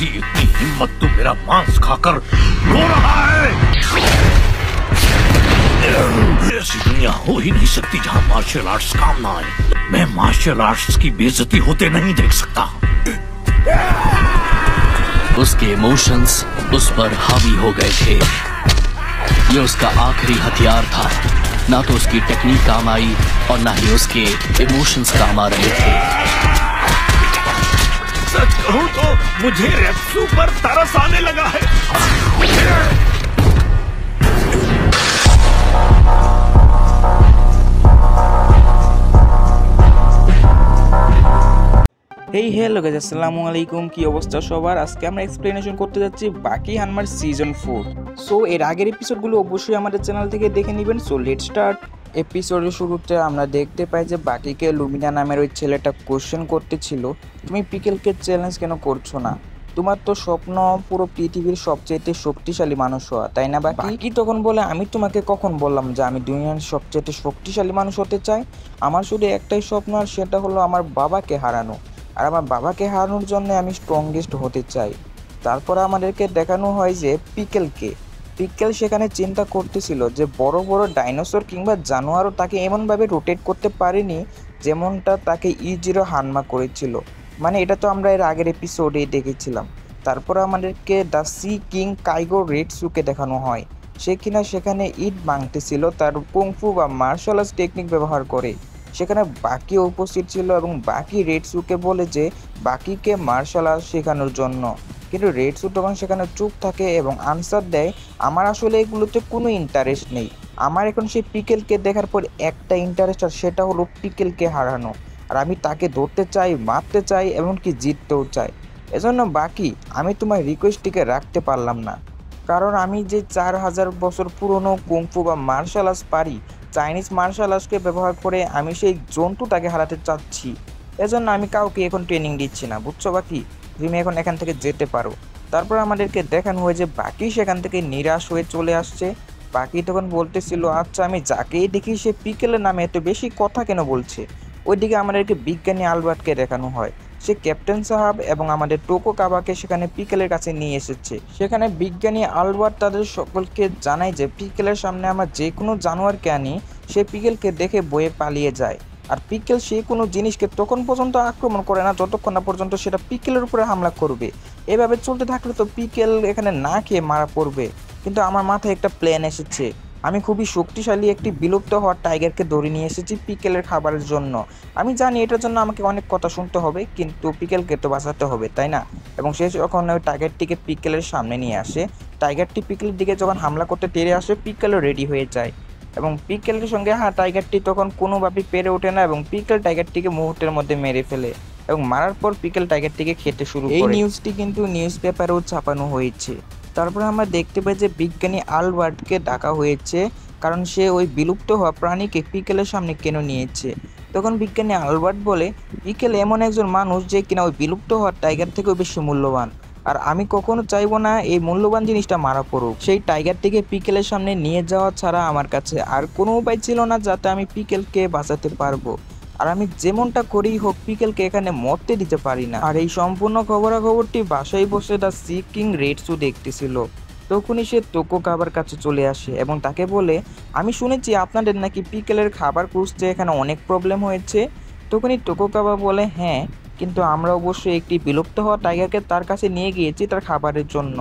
तेरी इतनी हिम्मत तो मेरा मांस खाकर रो रहा है। ऐसी दुनिया हो ही नहीं सकती जहाँ मार्शल आर्ट्स काम ना आए। मैं मार्शल आर्ट्स की बेइज्जती होते नहीं देख सकता। उसके इमोशंस उस पर हावी हो गए थे। ये उसका आखिरी हथियार था। ना तो उसकी टेक्निक काम आई और ना ही उसके इमोशंस काम आ रहे थे। सच कहूं तो मुझे रेप्सू पर तरस आने लगा है। হেই হ্যালো গাইস, আসসালামু আলাইকুম। কি অবস্থা সবার? আজকে আমরা এক্সপ্লেনেশন করতে যাচ্ছি বাকি হানমার সিজন 4। সো এর আগের এপিসোডগুলো অবশ্যই আমাদের চ্যানেল থেকে দেখে নেবেন। So let's start. এপিসোডের শুরুতে আমরা দেখতে পাই যে বাকিকে লুমিনা নামের ওই ছেলেটা কোশ্চেন করতেছিল, তুমি পিকেলকে চ্যালেঞ্জ কেন করছো না? তোমার তো স্বপ্ন পুরো পৃথিবীর সবচেয়ে শক্তিশালী মানুষ হওয়া, তাই না? বাকি তখন বলে, আমি তোমাকে কখন বললাম যে আমি দুনিয়ার সবচেয়ে শক্তিশালী মানুষ হতে চাই? আমার শুধু একটাই স্বপ্ন, আর সেটা হলো আমার বাবাকে হারানো। আর আমার বাবাকে হারানোর জন্য আমি স্ট্রংগেস্ট হতে চাই। তারপর আমাদেরকে দেখানো হয় যে পিকেল সেখানে চিন্তা করতেছিল যে বড় বড় ডাইনোসর কিংবা জানোয়ারও তাকে এমনভাবে রোটেট করতে পারেনি যেমনটা তাকে ইজিরো হানমা করেছিল। মানে এটা তো আমরা এর আগের এপিসোডেই দেখেছিলাম। তারপর আমাদেরকে দ্য সি কিং কাইগো রেডসুকে দেখানো হয়। সে কিনা সেখানে ইট ভাঙতেছিল তার কুংফু বা মার্শাল আর্টস টেকনিক ব্যবহার করে। সেখানে বাকি উপস্থিত ছিল এবং বাকি রেডসুকে বলে যে বাকিকে মার্শাল আর্ট শেখানোর জন্য। কিন্তু রেডসু তখন সেখানে চুপ থাকে এবং আনসার দেয়, আমার আসলে এগুলোতে কোনো ইন্টারেস্ট নেই। আমার এখন সেই পিকেলকে দেখার পর একটা ইন্টারেস্ট, আর সেটা হলো পিকেলকে হারানো। আর আমি তাকে ধরতে চাই, মারতে চাই, এমনকি জিততেও চাই। এজন্য বাকি, আমি তোমার রিকোয়েস্টটিকে রাখতে পারলাম না, কারণ আমি যে 4000 বছর পুরনো কুংফু বা মার্শাল আর্টস পারি, চাইনিজ মার্শাল আর্টসকে ব্যবহার করে আমি সেই জন্তুটাকে হারাতে চাচ্ছি। এজন্য আমি কাউকে এখন ট্রেনিং দিচ্ছি না, বুঝছো বাকি? তুমি এখন এখান থেকে যেতে পারো। তারপর আমাদেরকে দেখানো হয় যে বাকি সেখান থেকে নিরাশ হয়ে চলে আসছে। বাকি তখন বলতেছিল, আচ্ছা আমি যাকেই দেখি সে পিকেলের নামে এত বেশি কথা কেন বলছে। ওইদিকে আমাদেরকে বিজ্ঞানী আলবার্টকে দেখানো হয়। সে ক্যাপ্টেন সাহাব এবং আমাদের টোকো কাবাকে সেখানে পিকেলের কাছে নিয়ে এসেছে। সেখানে বিজ্ঞানী আলবার্ট তাদের সকলকে জানায় যে পিকেলের সামনে আমরা যে কোনো জানোয়ারকে আনি, সে পিকেলকে দেখে বয়ে পালিয়ে যায়। আর পিকেল সে কোনো জিনিসকে তখন পর্যন্ত আক্রমণ করে না যতক্ষণ না পর্যন্ত সেটা পিকেলের উপরে হামলা করবে। এভাবে চলতে থাকলে তো পিকেল এখানে না খেয়ে মারা পড়বে। কিন্তু আমার মাথায় একটা প্ল্যান এসেছে। আমি খুবই শক্তিশালী একটি বিলুপ্ত হওয়া টাইগারকে ধরে নিয়ে এসেছি পিকেলের খাবারের জন্য। আমি জানি এটার জন্য আমাকে অনেক কথা শুনতে হবে, কিন্তু পিকেলকে তো বাঁচাতে হবে, তাই না? এবং সে যখন ওই টাইগারটিকে পিকেলের সামনে নিয়ে আসে, টাইগারটি পিকেলের দিকে যখন হামলা করতে তেড়ে আসে, পিকেলও রেডি হয়ে যায়। এবং পিকেলের সঙ্গে টাইগারটি তখন কোনোভাবেই পেরে ওঠে না এবং পিকেল টাইগারটিকে মুহূর্তের মধ্যে মেরে ফেলে। এবং মারার পর পিকেল টাইগারটিকে খেতে শুরু করে। এই নিউজটি কিন্তু নিউজ পেপারেও ছাপানো হয়েছে। তারপরে আমরা দেখতে পাই যে বিজ্ঞানী আলবার্টকে ডাকা হয়েছে, কারণ সে ওই বিলুপ্ত হওয়া প্রাণীকে পিকেলের সামনে কেন নিয়েছে। তখন বিজ্ঞানী আলবার্ট বলে, পিকেল এমন একজন মানুষ যে কিনা ওই বিলুপ্ত হওয়া টাইগার থেকেও বেশি মূল্যবান। আর আমি কখনো চাইবো না এই মূল্যবান জিনিসটা মারা পড়ুক। সেই টাইগারটিকে পিকেলের সামনে নিয়ে যাওয়া ছাড়া আমার কাছে আর কোনো উপায় ছিল না যাতে আমি পিকেলকে বাঁচাতে পারবো। আর আমি যেমনটা করেই হোক পিকেলকে এখানে মরতে দিতে পারি না। আর এই সম্পূর্ণ খবরাখবরটি বাসায় বসে দ্য সি কিং রেডসু দেখতেছিল। তখনই সে টোকো কাবার কাছে চলে আসে এবং তাকে বলে, আমি শুনেছি আপনাদের নাকি পিকেলের খাবার খুঁজতে এখানে অনেক প্রবলেম হয়েছে। তখনই টোকো কাবা বলে, হ্যাঁ, কিন্তু আমরা অবশ্যই একটি বিলুপ্ত হওয়া টাইগারকে তার কাছে নিয়ে গিয়েছি তার খাবারের জন্য।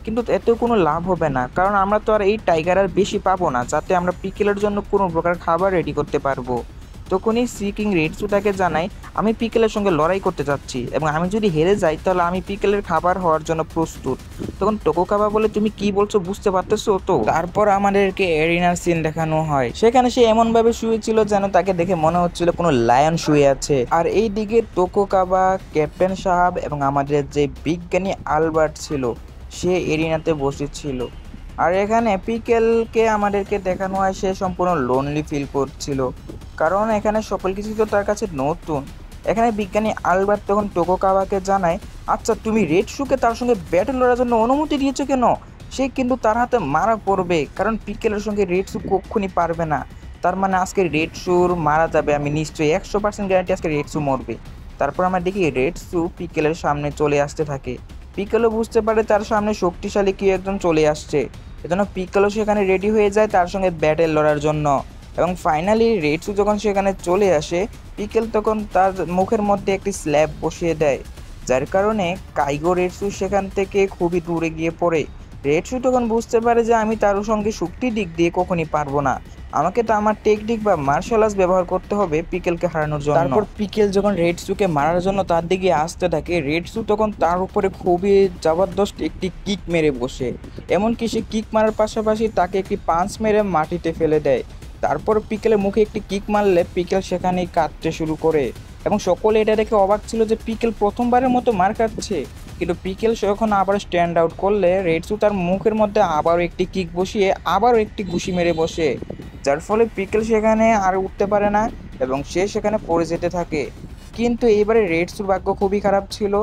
কিন্তু এতেও কোনো লাভ হবে না, কারণ আমরা তো আর এই টাইগার আর বেশি পাবো না যাতে আমরা পিকেলের জন্য কোনো প্রকার খাবার রেডি করতে পারবো। তখনই সি কিং রেডসু তাকে জানায়, আমি পিকেলের সঙ্গে লড়াই করতে চাচ্ছি এবং আমি যদি হেরে যাই তাহলে আমি পিকেলের খাবার হওয়ার জন্য প্রস্তুত। তখন টোকো কাবা বলে, তুমি কি বলছো বুঝতে পারতেছো তো? তারপর আমাদেরকে এরিনার সিন দেখানো হয়। সেখানে সে এমনভাবে শুয়েছিল যেন তাকে দেখে মনে হচ্ছিল কোনো লায়ন শুয়ে আছে। আর এই দিকে টোকো কাবা, ক্যাপ্টেন সাহাব এবং আমাদের যে বিজ্ঞানী আলবার্ট ছিল সে এরিনাতে বসেছিল। আর এখানে পিকেলকে আমাদেরকে দেখানো হয় সে সম্পূর্ণ লোনলি ফিল করছিল, কারণ এখানে সকল কিছু তো তার কাছে নতুন। এখানে বিজ্ঞানী আলবার্ট তখন টোকো কাবাকে জানায়, আচ্ছা তুমি রেডসুকে তার সঙ্গে ব্যাটল লড়ার জন্য অনুমতি দিয়েছো কেন? সে কিন্তু তার হাতে মারা পড়বে, কারণ পিকেলের সঙ্গে রেডসু কখনই পারবে না। তার মানে আজকে রেডসুর মারা যাবে, আমি নিশ্চয়ই 100% গ্যারান্টি আজকে রেডসু মরবে। তারপর আমরা দেখি রেডসু পিকেলের সামনে চলে আসতে থাকে পিকেলও বুঝতে পারে তার সামনে শক্তিশালী কেউ একজন চলে আসছে, এজন্য পিকেলও সেখানে রেডি হয়ে যায় তার সঙ্গে ব্যাটেল লড়ার জন্য। এবং ফাইনালি রেডসু যখন সেখানে চলে আসে, পিকেল তখন তার মুখের মধ্যে একটি স্ল্যাব বসিয়ে দেয়, যার কারণে কাইগো রেডসু সেখান থেকে খুবই দূরে গিয়ে পড়ে। রেডসু তখন বুঝতে পারে যে আমি তার সঙ্গে শক্তির দিক দিয়ে কখনই পারবো না, আমাকে তো আমার টেকনিক বা মার্শাল আর্টস ব্যবহার করতে হবে পিকেলকে হারানোর জন্য। তারপর পিকেল যখন রেডসুকে মারার জন্য তার দিকে আসতে থাকে, রেডসু তখন তার উপরে খুবই জবরদস্ত একটি কিক মেরে বসে, এমনকি সে কিক মারার পাশাপাশি তাকে একটি পাঞ্চ মেরে মাটিতে ফেলে দেয়। তারপর পিকেলের মুখে একটি কিক মারলে পিকেল সেখানেই কাঁদতে শুরু করে, এবং সকলে এটা দেখে অবাক ছিল যে পিকেল প্রথমবারের মতো মার খাচ্ছে। কিন্তু পিকেল যখন আবার স্ট্যান্ড আউট করলে রেডসু তার মুখের মধ্যে আবারও একটি কিক বসিয়ে আবারও একটি ঘুষি মেরে বসে, যার ফলে পিকেল সেখানে আর উঠতে পারে না এবং সে সেখানে পড়ে যেতে থাকে। কিন্তু এবারে রেডসুর ভাগ্য খুবই খারাপ ছিল,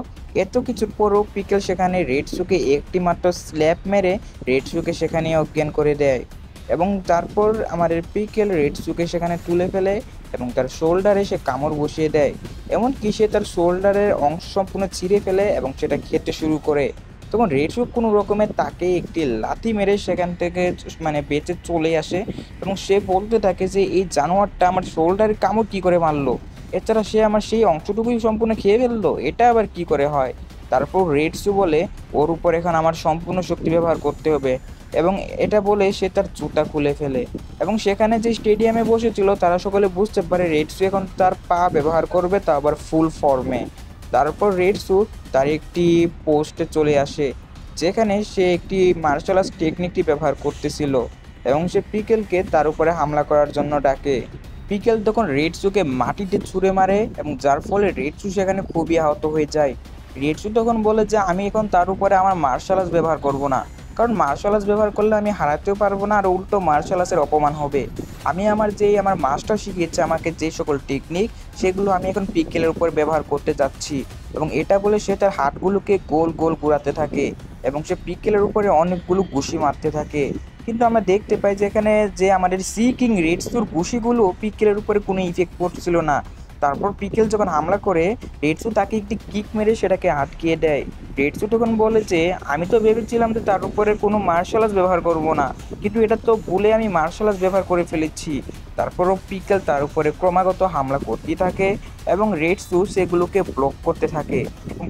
এত কিছুর পরও পিকেল সেখানে রেডসুকে একটি মাত্র স্ল্যাপ মেরে রেডসুকে সেখানে অজ্ঞান করে দেয়। এবং তারপর আমাদের পিকেল রেডসুকে সেখানে তুলে ফেলে এবং তার শোল্ডারে সে কামড় বসিয়ে দেয়, এমনকি সে তার শোল্ডারের অংশ সম্পূর্ণ ছিঁড়ে ফেলে এবং সেটা খেতে শুরু করে। তখন রেডসু কোনো রকমের তাকে একটি লাথি মেরে সেখান থেকে বেঁচে চলে আসে এবং সে বলতে থাকে যে এই জানোয়ারটা আমার শোল্ডারে কামড় কী করে মারলো, এছাড়া সে আমার সেই অংশটুকুই সম্পূর্ণ খেয়ে ফেললো, এটা আবার কি করে হয়। তারপর রেডসু বলে ওর উপর এখন আমার সম্পূর্ণ শক্তি ব্যবহার করতে হবে, এবং এটা বলে সে তার জুতা খুলে ফেলে। এবং সেখানে যে স্টেডিয়ামে বসেছিল তারা সকলে বুঝতে পারে রেডসু এখন তার পা ব্যবহার করবে, তা আবার ফুল ফর্মে। তারপর রেডসু তার একটি পোস্টে চলে আসে যেখানে সে একটি মার্শাল আর্টস টেকনিকটি ব্যবহার করতেছিল, এবং সে পিকেলকে তার উপরে হামলা করার জন্য ডাকে। পিকেল তখন রেডসুকে মাটিতে ছুঁড়ে মারে এবং যার ফলে রেডসু সেখানে খুবই আহত হয়ে যায়। রেডসু তখন বলে যে আমি এখন তার উপরে আমার মার্শাল আর্টস ব্যবহার করব না, কারণ মার্শাল আর্টস ব্যবহার করলে আমি হারাতেও পারবো না আর উল্টো মার্শাল আর্টসের অপমান হবে। আমি আমার মাস্টার শিখিয়েছে আমাকে যে সকল টেকনিক, সেগুলো আমি এখন পিকেলের উপর ব্যবহার করতে যাচ্ছি। এবং এটা বলে সে তার হাতগুলোকে গোল গোল ঘোরাতে থাকে এবং সে পিকেলের উপরে অনেকগুলো ঘুষি মারতে থাকে। কিন্তু আমরা দেখতে পাই যে এখানে যে আমাদের সি কিং রেডসুর ঘুষিগুলো পিকেলের উপরে কোনো ইফেক্ট পড়ছিল না। তারপর পিকেল যখন হামলা করে রেডসু তাকে একটি কিক মেরে সেটাকে আটকিয়ে দেয়। রেডসু তখন বলে যে আমি তো ভেবেছিলাম যে তার উপরে কোনো মার্শাল আর্টস ব্যবহার করব না, কিন্তু এটা তো ভুলে আমি মার্শাল আর্টস ব্যবহার করে ফেলেছি। তারপরও পিকেল তার উপরে ক্রমাগত হামলা করতেই থাকে এবং রেডসু সেগুলোকে ব্লক করতে থাকে।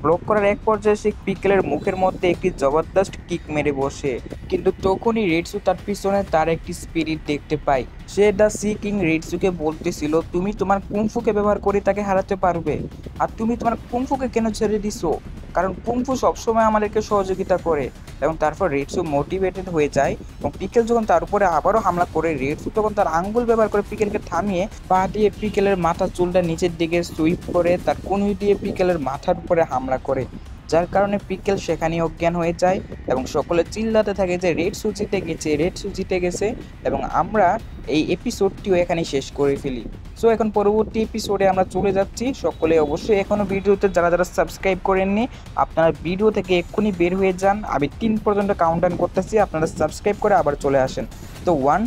ব্লক করার এক পর্যায়ে সে পিকেলের মুখের মধ্যে একটি জবরদস্ত কিক মেরে বসে, কিন্তু তখনই রেডসু তার পিছনে তার একটি স্পিরিট দেখতে পায়। সে দ্য সি কিং রেডসুকে বলতেছিল তুমি তোমার কুংফুকে ব্যবহার করে তাকে হারাতে পারবে, আর তুমি তোমার কুংফুকে কেন ছেড়ে দিছো, কারণ কুংফু সবসময় আমাদেরকে সহযোগিতা করে। এবং তারপর রেডসু মোটিভেটেড হয়ে যায় এবং পিকেল যখন তার উপরে আবারও হামলা করে রেডসু তখন তার আঙ্গুল ব্যবহার করে পিকেলকে থামিয়ে পা দিয়ে পিকেলের মাথার চুলটা নিচের দিকে সুইপ করে তার কনুই দিয়ে পিকেলের মাথার উপরে হামলা করে, যার কারণে পিকেল সেখানেই অজ্ঞান হয়ে যায় এবং সকলে চিল্লাতে থাকে যে রেডসু জিতে গেছে, রেডসু জিতে গেছে। এবং আমরা এই এপিসোডটিও এখানে শেষ করে ফেলি। সো এখন পরবর্তী এপিসোডে আমরা চলে যাচ্ছি। সকলে অবশ্যই এখনও ভিডিওতে যারা যারা সাবস্ক্রাইব করেননি আপনারা ভিডিও থেকে এক্ষুনি বের হয়ে যান, আমি 3 পর্যন্ত কাউন্টডাউন করতেছি, আপনারা সাবস্ক্রাইব করে আবার চলে আসেন। তো 1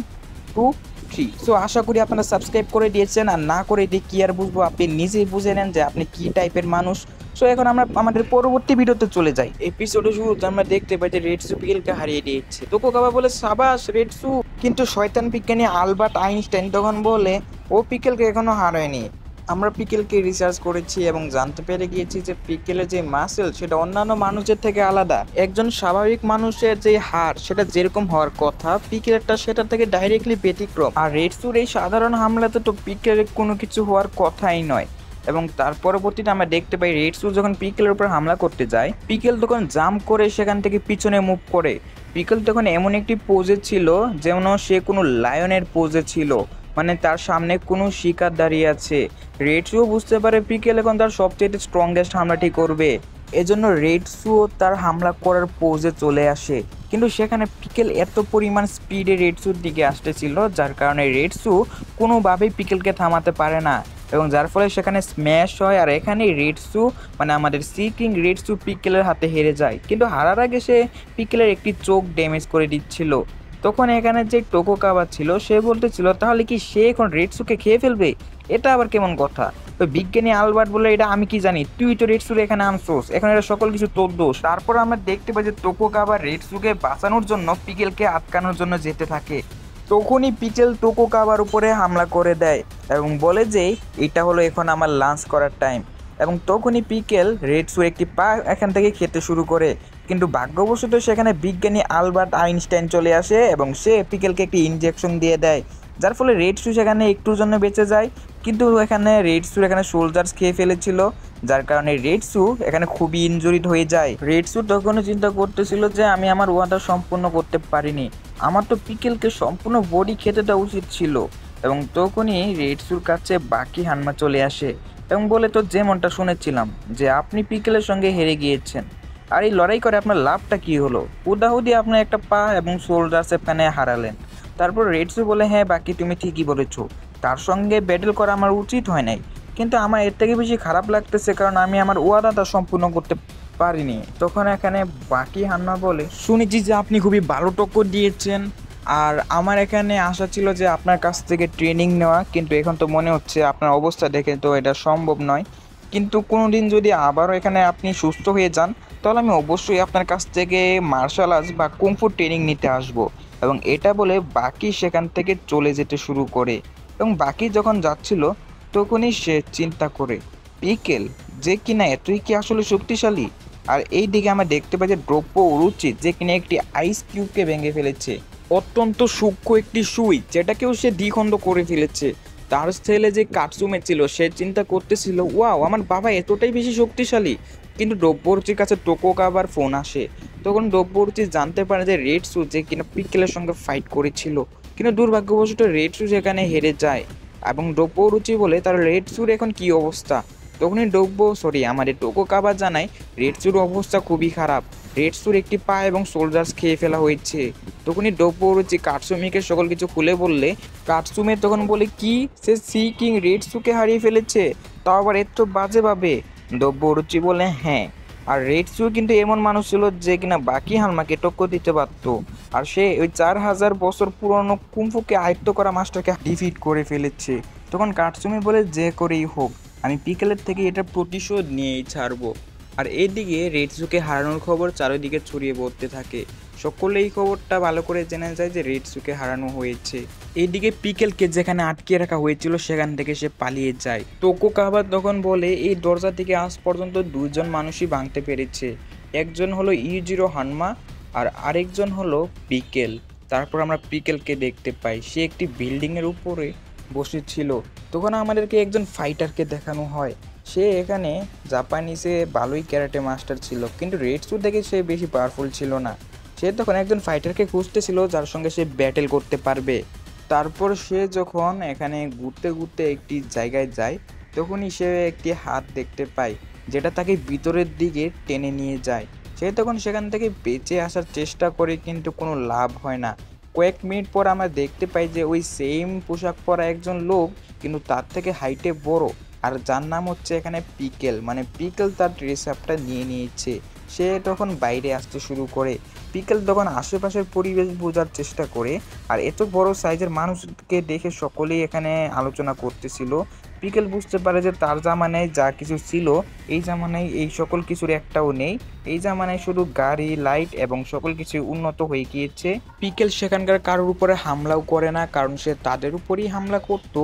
2 3। সো আশা করি আপনারা সাবস্ক্রাইব করে দিয়েছেন, আর না করে দিয়ে কি আর বুঝবো, আপনি নিজেই বুঝে নেন যে আপনি কি টাইপের মানুষ। সো এখন আমরা আমাদের পরবর্তী ভিডিওতে চলে যাই। এপিসোডে শুরুতে আমরা দেখতে পাই যে রেডসু পিকেলকে হারিয়ে দিয়েছে। তোকোগাওয়া বলে সাবাস রেডসু, কিন্তু শয়তান বিজ্ঞানী আলবার্ট আইনস্টাইন তখন বলে ও পিকেলকে এখনো হারায়নি। আমরা পিকেলকে রিসার্চ করেছি এবং জানতে পেরে গিয়েছি যে পিকেলের যে মাসেল সেটা অন্যান্য মানুষের থেকে আলাদা। একজন স্বাভাবিক মানুষের যে হাড় সেটা যেরকম হওয়ার কথা, পিকেলেরটা সেটা থেকে ডাইরেক্টলি ব্যতিক্রম। আর রেডসুর এই সাধারণ হামলাতে তো পিকেলের কোনো কিছু হওয়ার কথাই নয়। এবং তার পরবর্তীতে আমরা দেখতে পাই রেডসু যখন পিকেলের উপর হামলা করতে যায়, পিকেল তখন জাম্প করে সেখান থেকে পিছনে মুভ করে। পিকেল তখন এমন একটি পোজে ছিল যেমন সে কোনো লায়নের পোজে ছিল, মানে তার সামনে কোনো শিকার দাঁড়িয়ে আছে। রেডসুও বুঝতে পারে পিকেল এখন তার সবচেয়ে স্ট্রংগেস্ট হামলাটি করবে, এজন্য রেডসুও তার হামলা করার পোজে চলে আসে। কিন্তু সেখানে পিকেল এত পরিমাণ স্পিডে রেডসুর দিকে আসতেছিল যার কারণে রেডসু কোনোভাবেই পিকেলকে থামাতে পারে না, এবং যার ফলে সেখানে স্ম্যাশ হয়। আর এখানে রেডসু আমাদের সি কিং রেডসু পিকেলের হাতে হেরে যায়, কিন্তু হারার আগে সে পিকেলের একটি চোখ ড্যামেজ করে দিচ্ছিল। তখন এখানে যে টোকোগাওয়া ছিল সে বলতেছিল তাহলে কি সে এখন রেডসুকে খেয়ে ফেলবে? এটা আবার কেমন কথা? ওই বিজ্ঞানী আলবার্ট বলে এটা আমি কি জানি, তুই তো রেডসুর এখানে আনছোস, এখন এটা সকল কিছু তোর দোষ। তারপর আমরা দেখতে পাই যে তোকোগাবা রেডসুকে বাঁচানোর জন্য পিকেলকে আটকানোর জন্য যেতে থাকে। তখনই পিকেল তোকোগাবার উপরে হামলা করে দেয় এবং বলে যে এটা হলো এখন আমার লাঞ্চ করার টাইম। এবং তখনই পিকেল রেডসুর একটি পা এখান থেকে খেতে শুরু করে, কিন্তু ভাগ্যবশত সেখানে বিজ্ঞানী আলবার্ট আইনস্টাইন চলে আসে এবং সে পিকেলকে একটি ইনজেকশন দিয়ে দেয়, যার ফলে রেডসু সেখানে একটুর জন্য বেঁচে যায়। কিন্তু এখানে রেডসুর এখানে সোলজার্স খেয়ে ফেলেছিল, যার কারণে রেডসু এখানে খুবই ইনজুরিড হয়ে যায়। রেডসু তখনও চিন্তা করতেছিল যে আমি আমার ওয়াদা সম্পূর্ণ করতে পারিনি, আমার তো পিকেলকে সম্পূর্ণ বডি খেতে দেওয়া উচিত ছিল। এবং তখনই রেডসুর কাছে বাকি হানমা চলে আসে এবং বলে, তো যেমনটা শুনেছিলাম যে আপনি পিকেলের সঙ্গে হেরে গিয়েছেন, আর এই লড়াই করে আপনার লাভটা কি হলো? হুদাহুদি আপনার একটা পা এবং সোলজার্স এখানে হারালেন। তারপর রেডসু বলে, হ্যাঁ বাকি তুমি ঠিকই বলেছো, তার সঙ্গে ব্যাটেল করা আমার উচিত হয় নাই, কিন্তু আমার এর থেকে বেশি খারাপ লাগতেছে কারণ আমি আমার ওয়াদাটা সম্পূর্ণ করতে পারিনি। তখন এখানে বাকি হান্না বলে, শুনেছি যে আপনি খুবই ভালো টক্কর দিয়েছেন, আর আমার এখানে আশা ছিল যে আপনার কাছ থেকে ট্রেনিং নেওয়া, কিন্তু এখন তো মনে হচ্ছে আপনার অবস্থা দেখে তো এটা সম্ভব নয়। কিন্তু কোনো দিন যদি আবারও এখানে আপনি সুস্থ হয়ে যান, তাহলে আমি অবশ্যই আপনার কাছ থেকে মার্শাল আর্টস বা কুংফু ট্রেনিং নিতে আসবো। এবং এটা বলে বাকি সেখান থেকে চলে যেতে শুরু করে। এবং বাকি যখন যাচ্ছিল তখনই সে চিন্তা করে, পিকেল যে কিনা এতই কি আসলে শক্তিশালী? আর এই দিকে আমরা দেখতে পাই যে দ্রব্য উরুচিত যে কিনা একটি আইস কিউবকে ভেঙে ফেলেছে, অত্যন্ত সূক্ষ্ম একটি সুই যেটাকেও সে দ্বিখণ্ড করে ফেলেছে। তার ছেলে যে কাটসুমে ছিল সে চিন্তা করতেছিল, ওয়াও আমার বাবা এতটাই বেশি শক্তিশালী। কিন্তু দ্রব্যরুচির কাছে টোকোগাবার ফোন আসে, তখন দ্রব্যরুচি জানতে পারে যে রেডসু যে কিনা পিকেলের সঙ্গে ফাইট করেছিল, কিন্তু দুর্ভাগ্যবশত রেডসু সেখানে হেরে যায়। এবং দ্রব্যরুচি বলে তার রেডসুর এখন কি অবস্থা? তখনই আমাদের টোকোগাবা জানায় রেডসুর অবস্থা খুবই খারাপ, রেডসুর একটি পা এবং সোলজার্স খেয়ে ফেলা হয়েছে। তখনই দ্রব্যরুচি কাটসুমিকে সকল কিছু খুলে বললে কাটসুমে তখন বলে, কি সে সি কিং রেডসুকে হারিয়ে ফেলেছে, তাও আবার এত বাজেভাবে? দ্রব্যরুচি বলে, হ্যাঁ, আর রেডসু কিন্তু এমন মানুষ ছিল যে কিনা বাকি হালমাকে টক্কর দিতে পারত, আর সে ওই 4000 বছর পুরনো কুম্ফুকে আয়ত্ত করা মাস্টারকে ডিফিট করে ফেলেছে। তখন কাটসুমি বলে, যে করেই হোক আমি পিকেলের থেকে এটা প্রতিশোধ নিয়েই ছাড়বো। আর এইদিকে রেডসুকে হারানোর খবর চারিদিকে ছড়িয়ে পড়তে থাকে, সকলে এই খবরটা ভালো করে জেনে যায় যে রেডসুকে হারানো হয়েছে। এইদিকে পিকেলকে যেখানে আটকে রাখা হয়েছিল সেখান থেকে সে পালিয়ে যায়। তোকোগাবা তখন বলে, এই দরজা থেকে আজ পর্যন্ত 2জন মানুষই ভাঙতে পেরেছে, একজন হলো ইউজিরো হানমা আর আরেকজন হলো পিকেল। তারপর আমরা পিকেলকে দেখতে পাই সে একটি বিল্ডিংয়ের উপরে বসেছিল। তখন আমাদেরকে একজন ফাইটারকে দেখানো হয়, সে এখানে জাপানিসে ভালোই ক্যারাটে মাস্টার ছিল, কিন্তু রেডসু থেকে সে বেশি পাওয়ারফুল ছিল না। সে তখন একজন ফাইটারকে খুঁজতেছিল যার সঙ্গে সে ব্যাটেল করতে পারবে। তারপর সে যখন এখানে ঘুরতে ঘুরতে একটি জায়গায় যায়, তখনই সে একটি হাত দেখতে পায় যেটা তাকে ভিতরের দিকে টেনে নিয়ে যায়। সে তখন সেখান থেকে বেঁচে আসার চেষ্টা করে, কিন্তু কোনো লাভ হয় না। কয়েক মিনিট পর আমরা দেখতে পাই যে ওই সেম পোশাক পরা একজন লোক, কিন্তু তার থেকে হাইটে বড়, আর যার নাম হচ্ছে এখানে পিকেল, মানে পিকেল তার ড্রেস আপটা নিয়ে নিয়েছে। সে তখন বাইরে আসতে শুরু করে। পিকেল তখন আশেপাশের পরিবেশ বোঝার চেষ্টা করে, আর এত বড় সাইজের মানুষকে দেখে সকলেই এখানে আলোচনা করতেছিল। পিকেল বুঝতে পারে যে তার জামানায় যা কিছু ছিল এই জামানায় এই সকল কিছুর একটাও নেই, এই জামানায় শুধু গাড়ি, লাইট এবং সকল কিছু উন্নত হয়ে গিয়েছে। পিকেল সেখানকার কারোর উপরে হামলাও করে না, কারণ সে তাদের উপরেই হামলা করত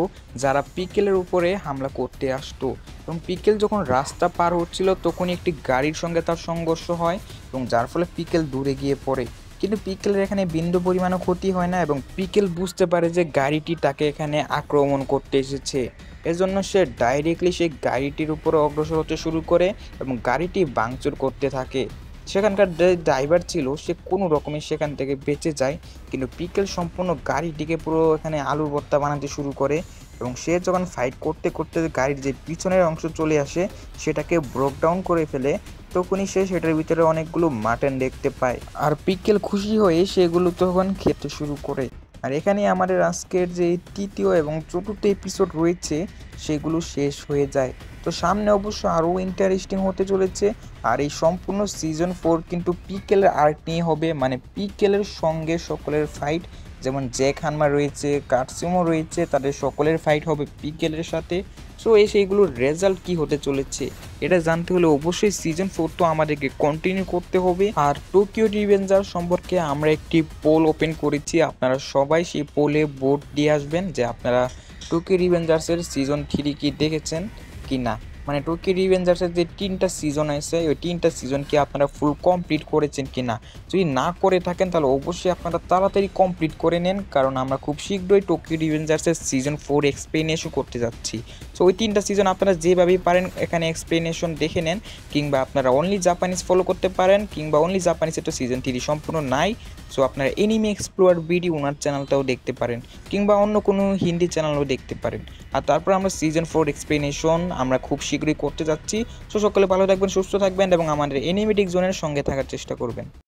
যারা পিকেলের উপরে হামলা করতে আসতো। এবং পিকেল যখন রাস্তা পার হচ্ছিল তখনই একটি গাড়ির সঙ্গে তার সংঘর্ষ হয়, এবং যার ফলে পিকেল দূরে গিয়ে পড়ে। কিন্তু পিকেলের এখানে বিন্দু পরিমাণও ক্ষতি হয় না, এবং পিকেল বুঝতে পারে যে গাড়িটি তাকে এখানে আক্রমণ করতে এসেছে। এজন্য সে ডাইরেক্টলি সেই গাড়িটির উপরে অগ্রসর হতে শুরু করে এবং গাড়িটি ভাঙচুর করতে থাকে। সেখানকার যে ড্রাইভার ছিল সে কোনো রকমে সেখান থেকে বেঁচে যায়, কিন্তু পিকেল সম্পূর্ণ গাড়িটিকে পুরো এখানে আলুর ভর্তা বানাতে শুরু করে। এবং সে যখন ফাইট করতে করতে গাড়ির যে পিছনের অংশ চলে আসে সেটাকে ব্রেক ডাউন করে ফেলে, তখনই সে সেটার ভিতরে অনেকগুলো মাটন দেখতে পায়, আর পিকেল খুশি হয়ে সেগুলো তখন খেতে শুরু করে। আর এখানে আমাদের আজকের যে তৃতীয় এবং চতুর্থ এপিসোড রয়েছে সেগুলো শেষ হয়ে যায়। তো সামনে অবশ্য আরও ইন্টারেস্টিং হতে চলেছে। আর এই সম্পূর্ণ সিজন 4 কিন্তু পিকেলের আর্ক নিয়ে হবে, মানে পিকেলের সঙ্গে সকলের ফাইট যেমন জ্যাক হানমার রয়েছে, কাটসুমো রয়েছে, তাদের সকলের ফাইট হবে পিকেলের সাথে। সো সেইগুলোর রেজাল্ট কি হতে চলেছে এটা জানতে হলে অবশ্যই সিজন 4 তো আমাদেরকে কন্টিনিউ করতে হবে। আর টোকিও রিভেঞ্জার সম্পর্কে আমরা একটি পোল ওপেন করেছি, আপনারা সবাই সেই পোলে ভোট দিয়ে আসবেন যে আপনারা টোকিও রিভেঞ্জার্সের সিজন 3 কি দেখেছেন কি না। মানে টোকিও রিভেঞ্জার্সের যে 3টা সিজন আছে ওই 3টা সিজন কি আপনারা ফুল কমপ্লিট করেছেন কি না। যদি না করে থাকেন তাহলে অবশ্যই আপনারা তাড়াতাড়ি কমপ্লিট করে নেন, কারণ আমরা খুব শীঘ্রই টোকিও রিভেঞ্জার্সের সিজন 4 এক্সপ্লেনেশন করতে যাচ্ছি। সো ওই 3টা সিজন আপনারা যেভাবেই পারেন এখানে এক্সপ্লেনেশন দেখে নেন, কিংবা আপনারা অনলি জাপানিজ ফলো করতে পারেন, কিংবা অনলি জাপানিজে তো সিজন 3 সম্পূর্ণ নাই। সো আপনারা এনিমি এক্সপ্লোর ভিডিও ওনার চ্যানেলটাও দেখতে পারেন, কিংবা অন্য কোনো হিন্দি চ্যানেলও দেখতে পারেন। আর তারপর আমরা সিজন 4 এক্সপ্লেনেশন আমরা খুব শীঘ্রই করতে যাচ্ছি। সো সকলে ভালো থাকবেন, সুস্থ থাকবেন এবং আমাদের এনিমেটিক জোনের সঙ্গে থাকার চেষ্টা করবেন।